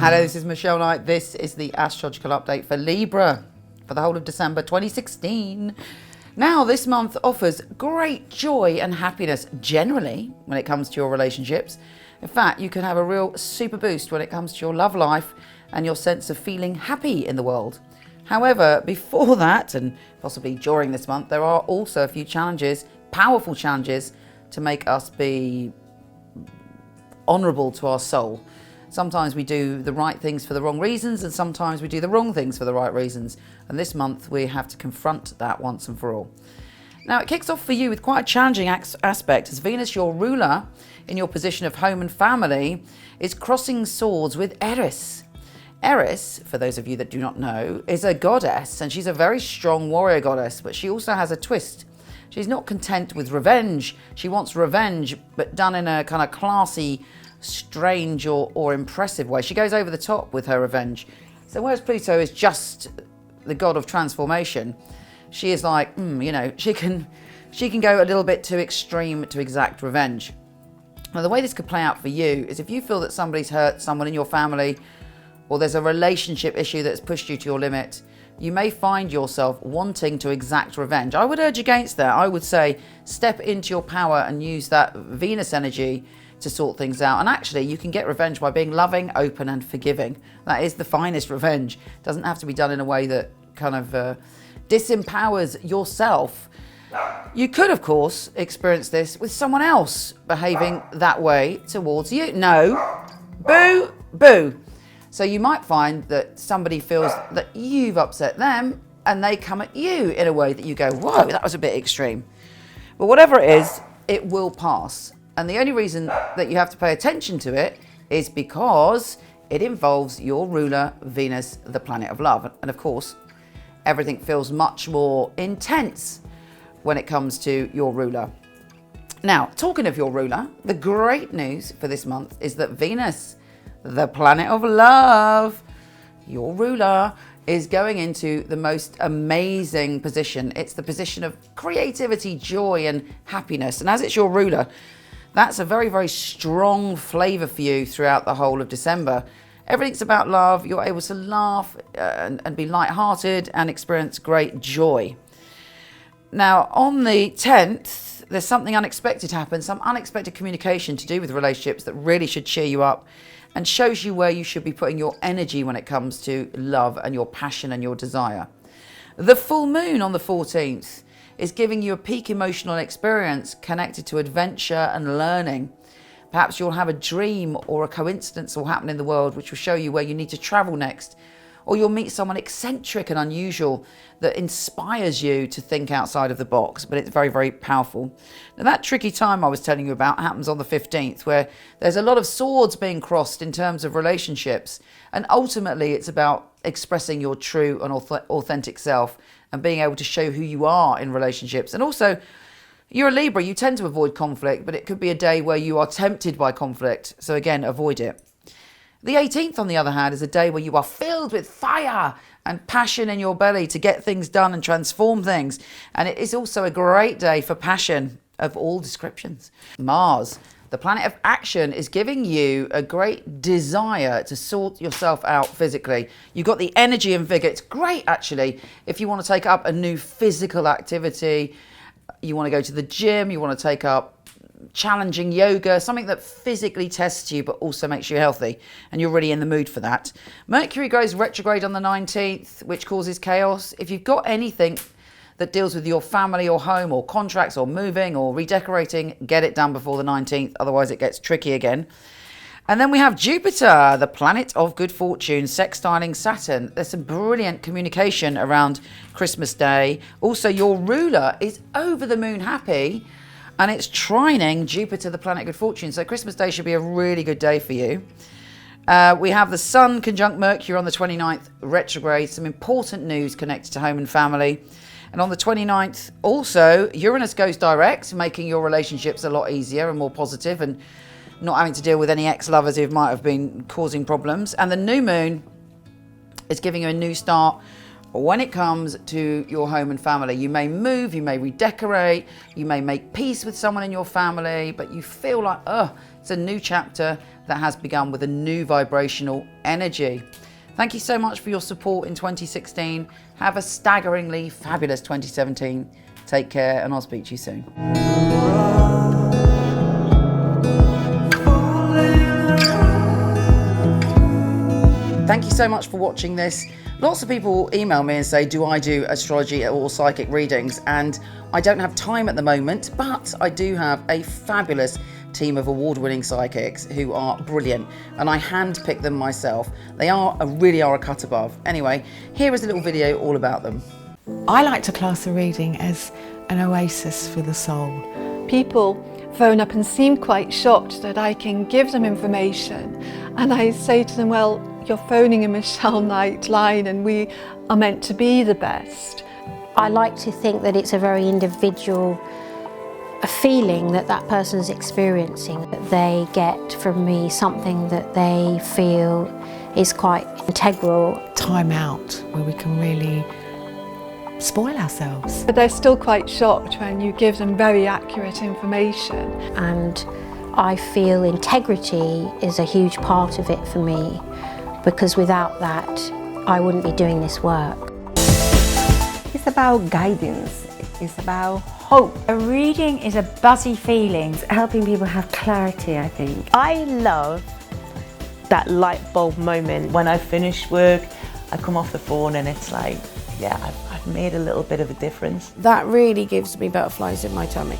Hello, this is Michele Knight. This is the astrological update for Libra for the whole of December 2016. Now, this month offers great joy and happiness generally when it comes to your relationships. In fact, you can have a real super boost when it comes to your love life and your sense of feeling happy in the world. However, before that, and possibly during this month, there are also a few challenges, powerful challenges, to make us be honourable to our soul. Sometimes we do the right things for the wrong reasons, and sometimes we do the wrong things for the right reasons. And this month we have to confront that once and for all. Now, it kicks off for you with quite a challenging aspect, as Venus, your ruler, in your position of home and family, is crossing swords with Eris. Eris, for those of you that do not know, is a goddess, and she's a very strong warrior goddess, but she also has a twist. She's not content with revenge. She wants revenge, but done in a kind of classy, strange or impressive way. She goes over the top with her revenge. So whereas Pluto is just the god of transformation, she is like, she can go a little bit too extreme to exact revenge. Now, the way this could play out for you is if you feel that somebody's hurt someone in your family, or there's a relationship issue that's pushed you to your limit, you may find yourself wanting to exact revenge. I would urge against that. I would say step into your power and use that Venus energy to sort things out. And actually, you can get revenge by being loving, open and forgiving. That is the finest revenge. It doesn't have to be done in a way that kind of disempowers yourself. You could, of course, experience this with someone else behaving that way towards you. No, boo, boo. So you might find that somebody feels that you've upset them and they come at you in a way that you go, whoa, that was a bit extreme. But whatever it is, it will pass. And the only reason that you have to pay attention to it is because it involves your ruler, Venus, the planet of love. And of course, everything feels much more intense when it comes to your ruler. Now, talking of your ruler, the great news for this month is that Venus, the planet of love, your ruler, is going into the most amazing position. It's the position of creativity, joy, and happiness. And as it's your ruler, that's a very, very strong flavour for you throughout the whole of December. Everything's about love. You're able to laugh and be lighthearted and experience great joy. Now, on the 10th, there's something unexpected happens, some unexpected communication to do with relationships that really should cheer you up and shows you where you should be putting your energy when it comes to love and your passion and your desire. The full moon on the 14th is giving you a peak emotional experience connected to adventure and learning. Perhaps you'll have a dream or a coincidence will happen in the world which will show you where you need to travel next. Or you'll meet someone eccentric and unusual that inspires you to think outside of the box, but it's very, very powerful. Now, that tricky time I was telling you about happens on the 15th, where there's a lot of swords being crossed in terms of relationships. And ultimately, it's about expressing your true and authentic self and being able to show who you are in relationships. And also, you're a Libra, you tend to avoid conflict, but it could be a day where you are tempted by conflict. So again, avoid it. The 18th, on the other hand, is a day where you are filled with fire and passion in your belly to get things done and transform things. And it is also a great day for passion of all descriptions. Mars, the planet of action, is giving you a great desire to sort yourself out physically. You've got the energy and vigor. It's great, actually, if you want to take up a new physical activity. You want to go to the gym, you want to take up challenging yoga, something that physically tests you but also makes you healthy, and you're really in the mood for that. Mercury goes retrograde on the 19th, which causes chaos. If you've got anything that deals with your family or home or contracts or moving or redecorating, get it done before the 19th, otherwise it gets tricky again. And then we have Jupiter, the planet of good fortune, sextiling Saturn. There's some brilliant communication around Christmas Day. Also, your ruler is over the moon happy, and it's trining Jupiter, the planet of good fortune. So Christmas Day should be a really good day for you. We have the Sun conjunct Mercury on the 29th, retrograde, some important news connected to home and family. And on the 29th, also, Uranus goes direct, making your relationships a lot easier and more positive and not having to deal with any ex-lovers who might have been causing problems. And the new moon is giving you a new start when it comes to your home and family. You may move, you may redecorate, you may make peace with someone in your family, but you feel like, it's a new chapter that has begun with a new vibrational energy. Thank you so much for your support in 2016. Have a staggeringly fabulous 2017. Take care, and I'll speak to you soon. Thank you so much for watching this. Lots of people email me and say, do I do astrology or psychic readings? And I don't have time at the moment, but I do have a fabulous team of award-winning psychics who are brilliant, and I hand-pick them myself. They really are a cut above. Anyway, here is a little video all about them. I like to class a reading as an oasis for the soul. People phone up and seem quite shocked that I can give them information, and I say to them, well, you're phoning a Michele Knight line and we are meant to be the best. I like to think that it's a very individual feeling that that person's experiencing, that they get from me something that they feel is quite integral. Time out where we can really spoil ourselves. But they're still quite shocked when you give them very accurate information. And I feel integrity is a huge part of it for me, because without that I wouldn't be doing this work. It's about guidance, it's about hope. A reading is a buzzy feeling. It's helping people have clarity, I think. I love that light bulb moment. When I finish work, I come off the phone and it's like, yeah, I've made a little bit of a difference. That really gives me butterflies in my tummy.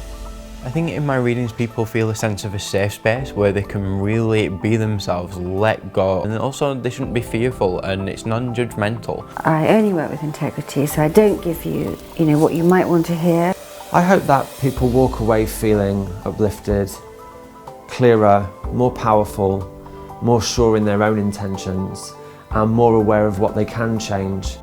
I think in my readings people feel a sense of a safe space where they can really be themselves, let go, and also they shouldn't be fearful, and it's non-judgmental. I only work with integrity, so I don't give you, what you might want to hear. I hope that people walk away feeling uplifted, clearer, more powerful, more sure in their own intentions, and more aware of what they can change.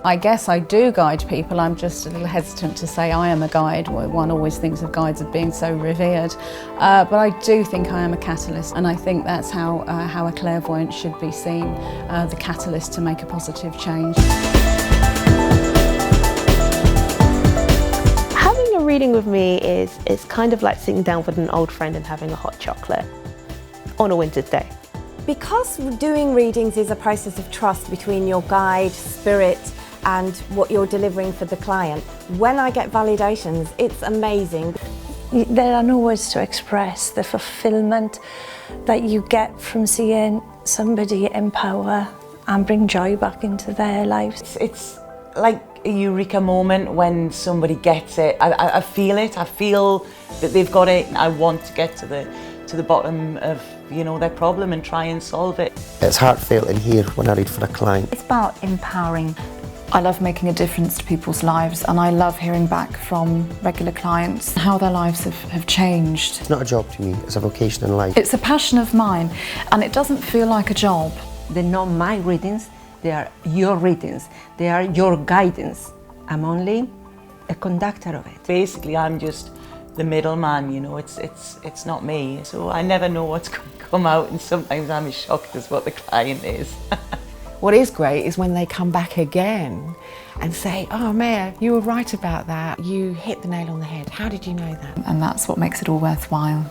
I guess I do guide people. I'm just a little hesitant to say I am a guide. One always thinks of guides as being so revered. But I do think I am a catalyst, and I think that's how a clairvoyant should be seen, the catalyst to make a positive change. Having a reading with me is kind of like sitting down with an old friend and having a hot chocolate on a winter's day. Because doing readings is a process of trust between your guide, spirit, and what you're delivering for the client. When I get validations, it's amazing. There are no words to express the fulfillment that you get from seeing somebody empower and bring joy back into their lives. It's like a eureka moment when somebody gets it. I feel it. I feel that they've got it. I want to get to the bottom of their problem and try and solve it. It's heartfelt in here when I read for a client. It's about empowering. I love making a difference to people's lives, and I love hearing back from regular clients how their lives have changed. It's not a job to me, it's a vocation in life. It's a passion of mine, and it doesn't feel like a job. They're not my readings, they are your readings, they are your guidance. I'm only a conductor of it. Basically, I'm just the middleman, it's not me. So I never know what's going to come out, and sometimes I'm as shocked as what the client is. What is great is when they come back again and say, oh Maya, you were right about that. You hit the nail on the head. How did you know that? And that's what makes it all worthwhile.